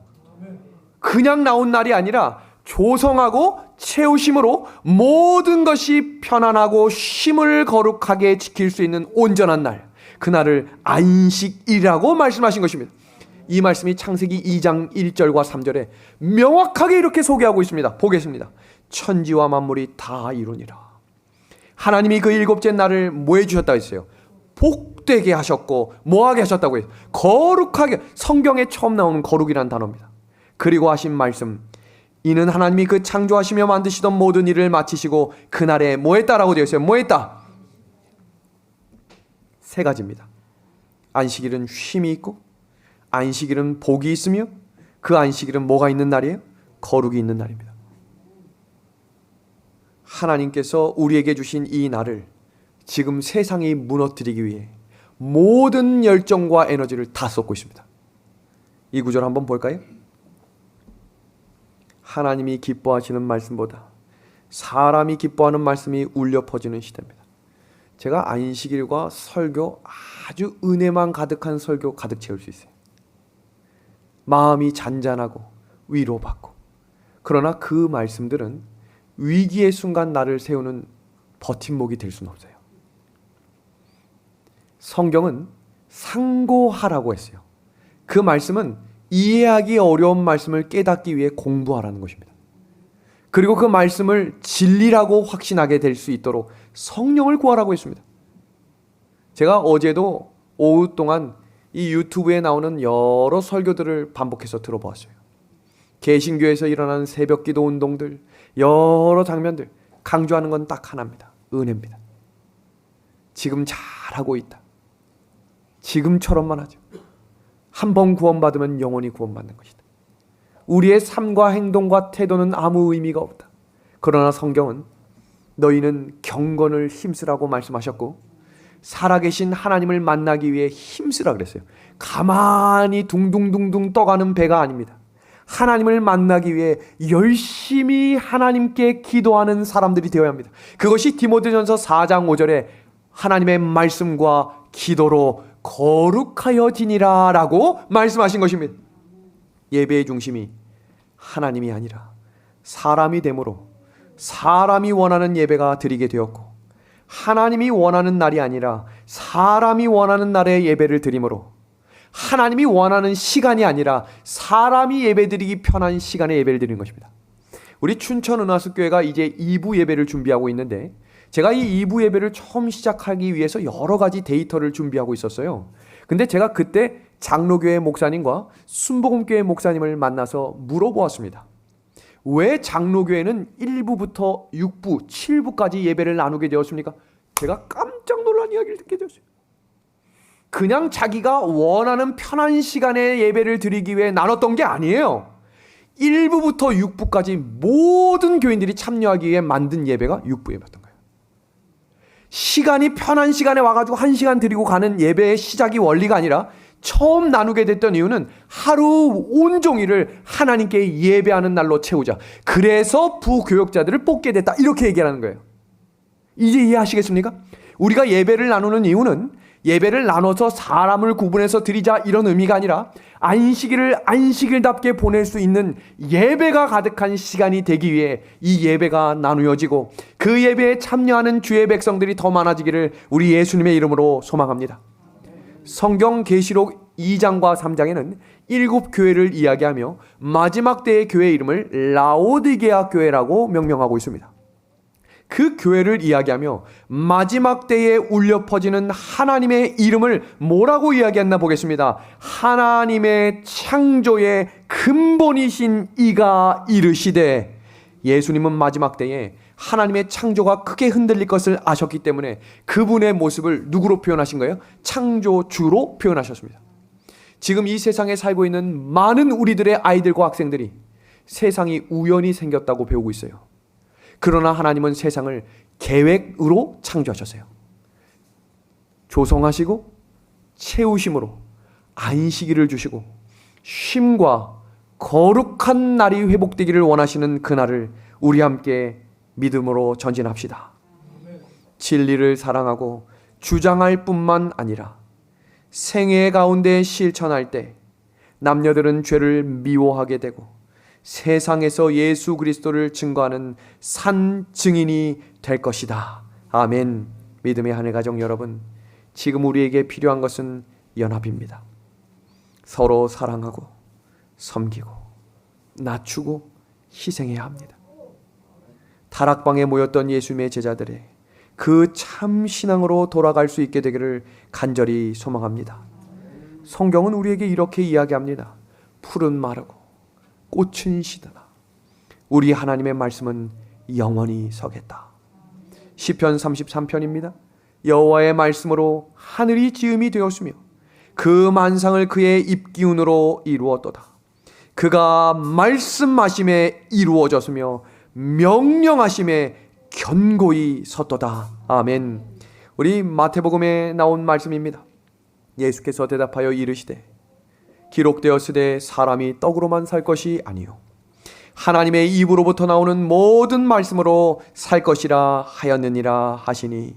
그냥 나온 날이 아니라 조성하고 채우심으로 모든 것이 편안하고 쉼을 거룩하게 지킬 수 있는 온전한 날, 그날을 안식일이라고 말씀하신 것입니다. 이 말씀이 창세기 2장 1절과 3절에 명확하게 이렇게 소개하고 있습니다. 보겠습니다. 천지와 만물이 다 이루니라. 하나님이 그 일곱째 날을 뭐 해주셨다고 했어요? 복되게 하셨고 뭐하게 하셨다고 해요? 거룩하게. 성경에 처음 나오는 거룩이라는 단어입니다. 그리고 하신 말씀, 이는 하나님이 그 창조하시며 만드시던 모든 일을 마치시고 그날에 뭐 했다라고 되어 있어요? 뭐 했다? 세 가지입니다. 안식일은 쉼이 있고, 안식일은 복이 있으며, 그 안식일은 뭐가 있는 날이에요? 거룩이 있는 날입니다. 하나님께서 우리에게 주신 이 날을 지금 세상이 무너뜨리기 위해 모든 열정과 에너지를 다 쏟고 있습니다. 이 구절 한번 볼까요? 하나님이 기뻐하시는 말씀보다 사람이 기뻐하는 말씀이 울려 퍼지는 시대입니다. 제가 안식일과 설교, 아주 은혜만 가득한 설교 가득 채울 수 있어요. 마음이 잔잔하고 위로받고. 그러나 그 말씀들은 위기의 순간 나를 세우는 버팀목이 될 수는 없어요. 성경은 상고하라고 했어요. 그 말씀은 이해하기 어려운 말씀을 깨닫기 위해 공부하라는 것입니다. 그리고 그 말씀을 진리라고 확신하게 될 수 있도록 성령을 구하라고 했습니다. 제가 어제도 오후 동안 이 유튜브에 나오는 여러 설교들을 반복해서 들어보았어요. 개신교에서 일어나는 새벽기도 운동들, 여러 장면들, 강조하는 건 딱 하나입니다. 은혜입니다. 지금 잘하고 있다. 지금처럼만 하죠. 한 번 구원받으면 영원히 구원받는 것이다. 우리의 삶과 행동과 태도는 아무 의미가 없다. 그러나 성경은 너희는 경건을 힘쓰라고 말씀하셨고, 살아계신 하나님을 만나기 위해 힘쓰라 그랬어요. 가만히 둥둥둥둥 떠가는 배가 아닙니다. 하나님을 만나기 위해 열심히 하나님께 기도하는 사람들이 되어야 합니다. 그것이 디모데전서 4장 5절에 하나님의 말씀과 기도로 거룩하여지니라 라고 말씀하신 것입니다. 예배의 중심이 하나님이 아니라 사람이 되므로 사람이 원하는 예배가 드리게 되었고, 하나님이 원하는 날이 아니라 사람이 원하는 날에 예배를 드리므로, 하나님이 원하는 시간이 아니라 사람이 예배드리기 편한 시간에 예배를 드리는 것입니다. 우리 춘천은하수교회가 이제 2부 예배를 준비하고 있는데, 제가 이 2부 예배를 처음 시작하기 위해서 여러 가지 데이터를 준비하고 있었어요. 근데 제가 그때 장로교회 목사님과 순복음교회 목사님을 만나서 물어보았습니다. 왜 장로교회는 1부부터 6부, 7부까지 예배를 나누게 되었습니까? 제가 깜짝 놀란 이야기를 듣게 되었어요. 그냥 자기가 원하는 편한 시간에 예배를 드리기 위해 나눴던 게 아니에요. 1부부터 6부까지 모든 교인들이 참여하기 위해 만든 예배가 6부 예배였던 거예요. 시간이 편한 시간에 와가지고 1시간 드리고 가는 예배의 시작이 원리가 아니라, 처음 나누게 됐던 이유는 하루 온종일을 하나님께 예배하는 날로 채우자. 그래서 부교역자들을 뽑게 됐다. 이렇게 얘기하는 거예요. 이제 이해하시겠습니까? 우리가 예배를 나누는 이유는 예배를 나눠서 사람을 구분해서 드리자 이런 의미가 아니라 안식일을 안식일답게 보낼 수 있는 예배가 가득한 시간이 되기 위해 이 예배가 나누어지고 그 예배에 참여하는 주의 백성들이 더 많아지기를 우리 예수님의 이름으로 소망합니다. 성경 계시록 2장과 3장에는 7교회를 이야기하며 마지막 때의 교회 이름을 라오디게아 교회라고 명명하고 있습니다. 그 교회를 이야기하며 마지막 때에 울려 퍼지는 하나님의 이름을 뭐라고 이야기했나 보겠습니다. 하나님의 창조의 근본이신 이가 이르시되, 예수님은 마지막 때에 하나님의 창조가 크게 흔들릴 것을 아셨기 때문에 그분의 모습을 누구로 표현하신 거예요? 창조주로 표현하셨습니다. 지금 이 세상에 살고 있는 많은 우리들의 아이들과 학생들이 세상이 우연히 생겼다고 배우고 있어요. 그러나 하나님은 세상을 계획으로 창조하셨어요. 조성하시고 채우심으로 안식일을 주시고 쉼과 거룩한 날이 회복되기를 원하시는 그날을 우리 함께 믿음으로 전진합시다. 진리를 사랑하고 주장할 뿐만 아니라 생애 가운데 실천할 때 남녀들은 죄를 미워하게 되고 세상에서 예수 그리스도를 증거하는 산 증인이 될 것이다. 아멘. 믿음의 하늘 가족 여러분, 지금 우리에게 필요한 것은 연합입니다. 서로 사랑하고 섬기고 낮추고 희생해야 합니다. 다락방에 모였던 예수님의 제자들의 그 참 신앙으로 돌아갈 수 있게 되기를 간절히 소망합니다. 성경은 우리에게 이렇게 이야기합니다. 풀은 마르고 꽃은 시드나 우리 하나님의 말씀은 영원히 서겠다. 시편 33편입니다. 여호와의 말씀으로 하늘이 지음이 되었으며 그 만상을 그의 입기운으로 이루었도다. 그가 말씀하심에 이루어졌으며 명령하심에 견고히 섰도다. 아멘. 우리 마태복음에 나온 말씀입니다. 예수께서 대답하여 이르시되 기록되었으되 사람이 떡으로만 살 것이 아니요 하나님의 입으로부터 나오는 모든 말씀으로 살 것이라 하였느니라 하시니.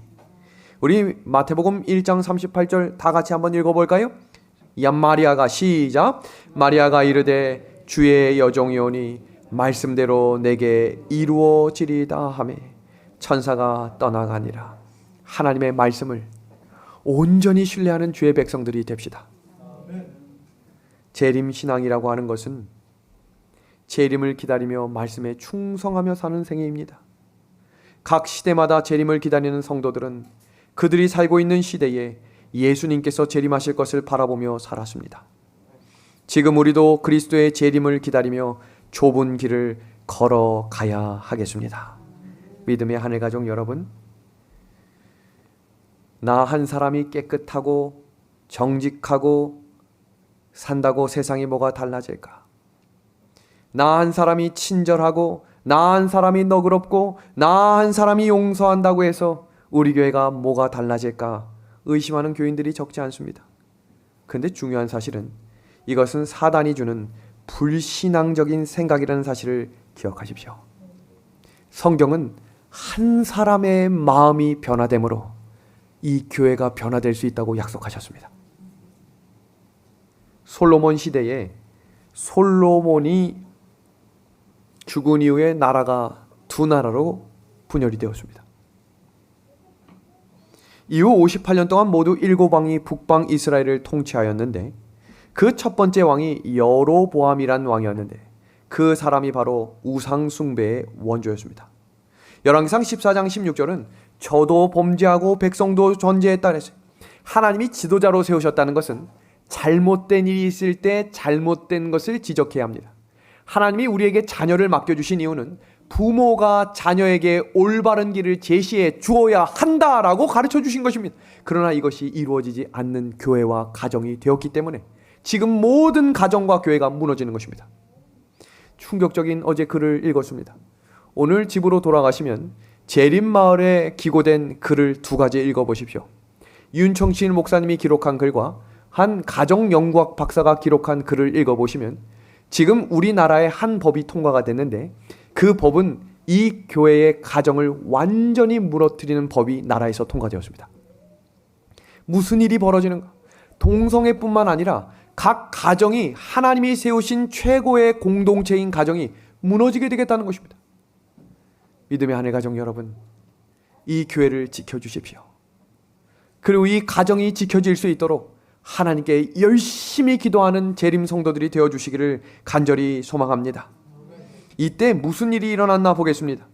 우리 마태복음 1장 38절 다 같이 한번 읽어볼까요? 마리아가 시작. 마리아가 이르되 주의 여종이오니 말씀대로 내게 이루어지리다 하매 천사가 떠나가니라. 하나님의 말씀을 온전히 신뢰하는 주의 백성들이 됩시다. 재림신앙이라고 하는 것은 재림을 기다리며 말씀에 충성하며 사는 생애입니다. 각 시대마다 재림을 기다리는 성도들은 그들이 살고 있는 시대에 예수님께서 재림하실 것을 바라보며 살았습니다. 지금 우리도 그리스도의 재림을 기다리며 좁은 길을 걸어가야 하겠습니다. 믿음의 하늘 가족 여러분, 나 한 사람이 깨끗하고 정직하고 산다고 세상이 뭐가 달라질까? 나 한 사람이 친절하고 나 한 사람이 너그럽고 나 한 사람이 용서한다고 해서 우리 교회가 뭐가 달라질까 의심하는 교인들이 적지 않습니다. 그런데 중요한 사실은 이것은 사단이 주는 불신앙적인 생각이라는 사실을 기억하십시오. 성경은 한 사람의 마음이 변화됨으로 이 교회가 변화될 수 있다고 약속하셨습니다. 솔로몬 시대에 솔로몬이 죽은 이후에 나라가 두 나라로 분열이 되었습니다. 이후 58년 동안 모두 7왕이 북방 이스라엘을 통치하였는데 그 첫 번째 왕이 여로보암이란 왕이었는데 그 사람이 바로 우상 숭배의 원조였습니다. 열왕기상 14장 16절은 저도 범죄하고 백성도 전제했다 그랬어요. 하나님이 지도자로 세우셨다는 것은 잘못된 일이 있을 때 잘못된 것을 지적해야 합니다. 하나님이 우리에게 자녀를 맡겨주신 이유는 부모가 자녀에게 올바른 길을 제시해 주어야 한다라고 가르쳐 주신 것입니다. 그러나 이것이 이루어지지 않는 교회와 가정이 되었기 때문에 지금 모든 가정과 교회가 무너지는 것입니다. 충격적인 어제 글을 읽었습니다. 오늘 집으로 돌아가시면 재림마을에 기고된 글을 2가지 읽어보십시오. 윤청신 목사님이 기록한 글과 한 가정연구학 박사가 기록한 글을 읽어보시면 지금 우리나라의 한 법이 통과가 됐는데 그 법은 이 교회의 가정을 완전히 무너뜨리는 법이 나라에서 통과되었습니다. 무슨 일이 벌어지는가? 동성애뿐만 아니라 각 가정이 하나님이 세우신 최고의 공동체인 가정이 무너지게 되겠다는 것입니다. 믿음의 하늘 가정 여러분, 이 교회를 지켜주십시오. 그리고 이 가정이 지켜질 수 있도록 하나님께 열심히 기도하는 재림 성도들이 되어주시기를 간절히 소망합니다. 이때 무슨 일이 일어났나 보겠습니다.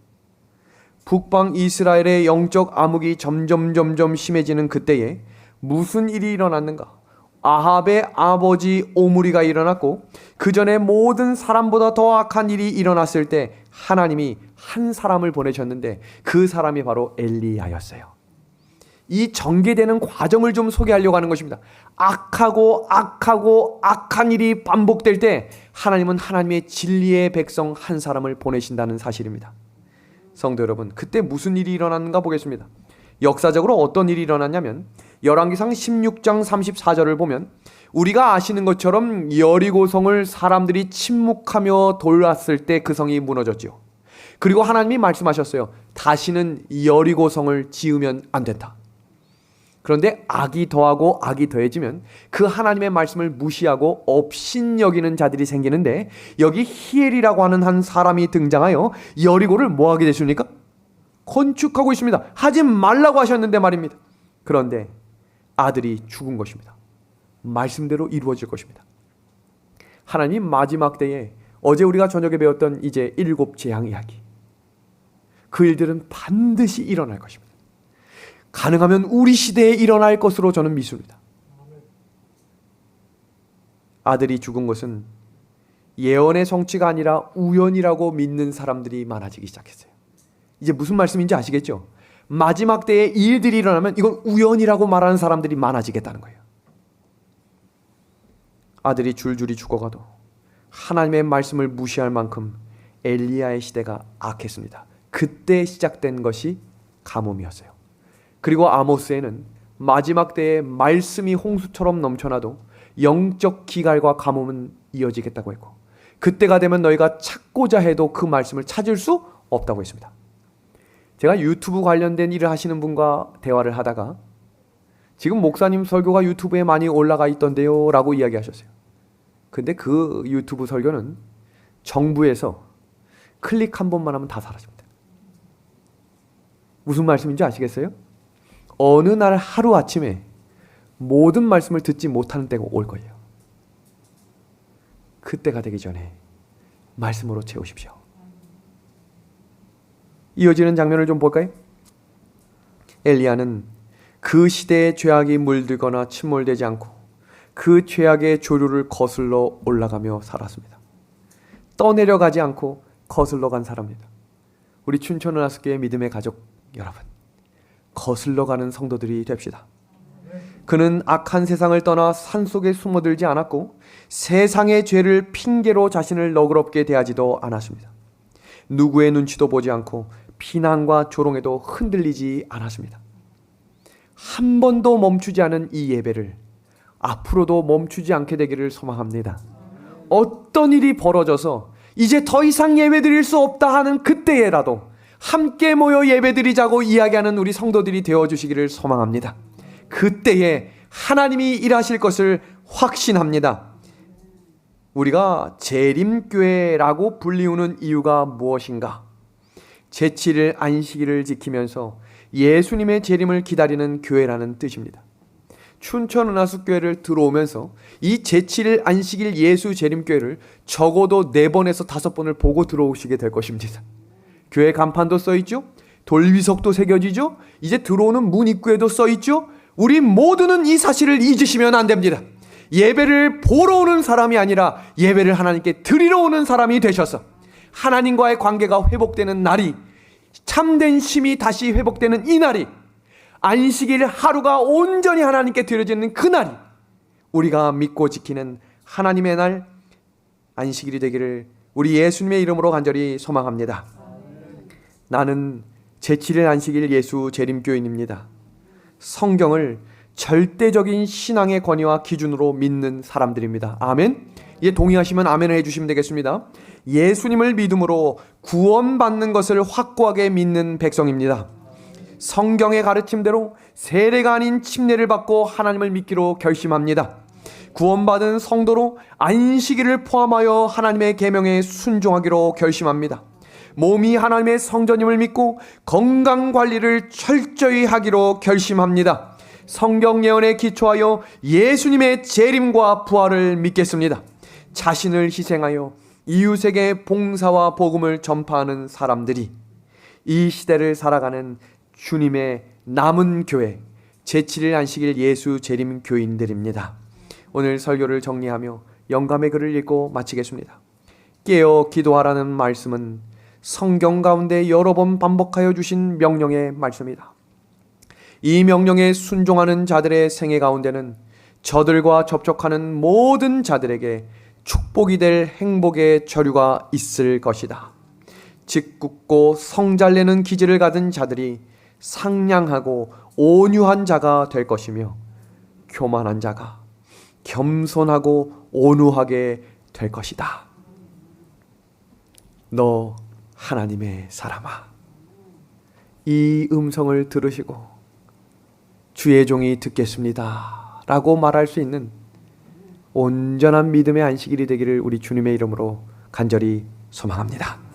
북방 이스라엘의 영적 암흑이 점점 심해지는 그때에 무슨 일이 일어났는가? 아합의 아버지 오므리가 일어났고 그 전에 모든 사람보다 더 악한 일이 일어났을 때 하나님이 한 사람을 보내셨는데 그 사람이 바로 엘리야였어요. 이 전개되는 과정을 좀 소개하려고 하는 것입니다. 악한 일이 반복될 때 하나님은 하나님의 진리의 백성 한 사람을 보내신다는 사실입니다. 성도 여러분, 그때 무슨 일이 일어났는가 보겠습니다. 역사적으로 어떤 일이 일어났냐면 열왕기상 16장 34절을 보면 우리가 아시는 것처럼 여리고성을 사람들이 침묵하며 돌았을 때 그 성이 무너졌죠. 그리고 하나님이 말씀하셨어요. 다시는 여리고성을 지으면 안 된다. 그런데 악이 더하고 악이 더해지면 그 하나님의 말씀을 무시하고 업신여기는 자들이 생기는데 여기 히엘이라고 하는 한 사람이 등장하여 여리고를 뭐하게 되십니까? 건축하고 있습니다. 하지 말라고 하셨는데 말입니다. 그런데 아들이 죽은 것입니다. 말씀대로 이루어질 것입니다. 하나님 마지막 때에 어제 우리가 저녁에 배웠던 이제 7 재앙 이야기, 그 일들은 반드시 일어날 것입니다. 가능하면 우리 시대에 일어날 것으로 저는 믿습니다. 아들이 죽은 것은 예언의 성취가 아니라 우연이라고 믿는 사람들이 많아지기 시작했어요. 이제 무슨 말씀인지 아시겠죠? 마지막 때에 일들이 일어나면 이건 우연이라고 말하는 사람들이 많아지겠다는 거예요. 아들이 줄줄이 죽어가도 하나님의 말씀을 무시할 만큼 엘리야의 시대가 악했습니다. 그때 시작된 것이 가뭄이었어요. 그리고 아모스에는 마지막 때에 말씀이 홍수처럼 넘쳐나도 영적 기갈과 가뭄은 이어지겠다고 했고, 그때가 되면 너희가 찾고자 해도 그 말씀을 찾을 수 없다고 했습니다. 제가 유튜브 관련된 일을 하시는 분과 대화를 하다가 지금 목사님 설교가 유튜브에 많이 올라가 있던데요 라고 이야기하셨어요. 근데 그 유튜브 설교는 정부에서 클릭 한 번만 하면 다 사라집니다. 무슨 말씀인지 아시겠어요? 어느 날 하루아침에 모든 말씀을 듣지 못하는 때가 올 거예요. 그때가 되기 전에 말씀으로 채우십시오. 이어지는 장면을 좀 볼까요? 엘리야는 그 시대의 죄악이 물들거나 침몰되지 않고 그 죄악의 조류를 거슬러 올라가며 살았습니다. 떠내려가지 않고 거슬러 간 사람입니다. 우리 춘천은하수교회 믿음의 가족 여러분, 거슬러 가는 성도들이 됩시다. 그는 악한 세상을 떠나 산속에 숨어들지 않았고 세상의 죄를 핑계로 자신을 너그럽게 대하지도 않았습니다. 누구의 눈치도 보지 않고 비난과 조롱에도 흔들리지 않았습니다. 한 번도 멈추지 않은 이 예배를 앞으로도 멈추지 않게 되기를 소망합니다. 어떤 일이 벌어져서 이제 더 이상 예배 드릴 수 없다 하는 그때에라도 함께 모여 예배 드리자고 이야기하는 우리 성도들이 되어주시기를 소망합니다. 그때에 하나님이 일하실 것을 확신합니다. 우리가 재림교회라고 불리우는 이유가 무엇인가? 제7일 안식일을 지키면서 예수님의 재림을 기다리는 교회라는 뜻입니다. 춘천은하수교회를 들어오면서 이 제7일 안식일 예수 재림교회를 적어도 4번에서 5번을 보고 들어오시게 될 것입니다. 교회 간판도 써있죠? 돌비석도 새겨지죠? 이제 들어오는 문 입구에도 써있죠? 우리 모두는 이 사실을 잊으시면 안 됩니다. 예배를 보러 오는 사람이 아니라 예배를 하나님께 드리러 오는 사람이 되셔서 하나님과의 관계가 회복되는 날이, 참된 힘이 다시 회복되는 이 날이, 안식일 하루가 온전히 하나님께 드려지는 그 날이 우리가 믿고 지키는 하나님의 날 안식일이 되기를 우리 예수님의 이름으로 간절히 소망합니다. 나는 제7일 안식일 예수 재림교인입니다. 성경을 절대적인 신앙의 권위와 기준으로 믿는 사람들입니다. 아멘. 이제 동의하시면 아멘을 해주시면 되겠습니다. 예수님을 믿음으로 구원받는 것을 확고하게 믿는 백성입니다. 성경의 가르침대로 세례가 아닌 침례를 받고 하나님을 믿기로 결심합니다. 구원받은 성도로 안식일을 포함하여 하나님의 계명에 순종하기로 결심합니다. 몸이 하나님의 성전임을 믿고 건강관리를 철저히 하기로 결심합니다. 성경 예언에 기초하여 예수님의 재림과 부활을 믿겠습니다. 자신을 희생하여 이웃에게 봉사와 복음을 전파하는 사람들이 이 시대를 살아가는 주님의 남은 교회, 제7일 안식일 예수 재림 교인들입니다. 오늘 설교를 정리하며 영감의 글을 읽고 마치겠습니다. 깨어 기도하라는 말씀은 성경 가운데 여러 번 반복하여 주신 명령의 말씀이다. 이 명령에 순종하는 자들의 생애 가운데는 저들과 접촉하는 모든 자들에게 축복이 될 행복의 저류가 있을 것이다. 짓궂고 성잘내는 기질을 가진 자들이 상냥하고 온유한 자가 될 것이며 교만한 자가 겸손하고 온유하게 될 것이다. 너 하나님의 사람아, 이 음성을 들으시고 주의 종이 듣겠습니다 라고 말할 수 있는 온전한 믿음의 안식일이 되기를 우리 주님의 이름으로 간절히 소망합니다.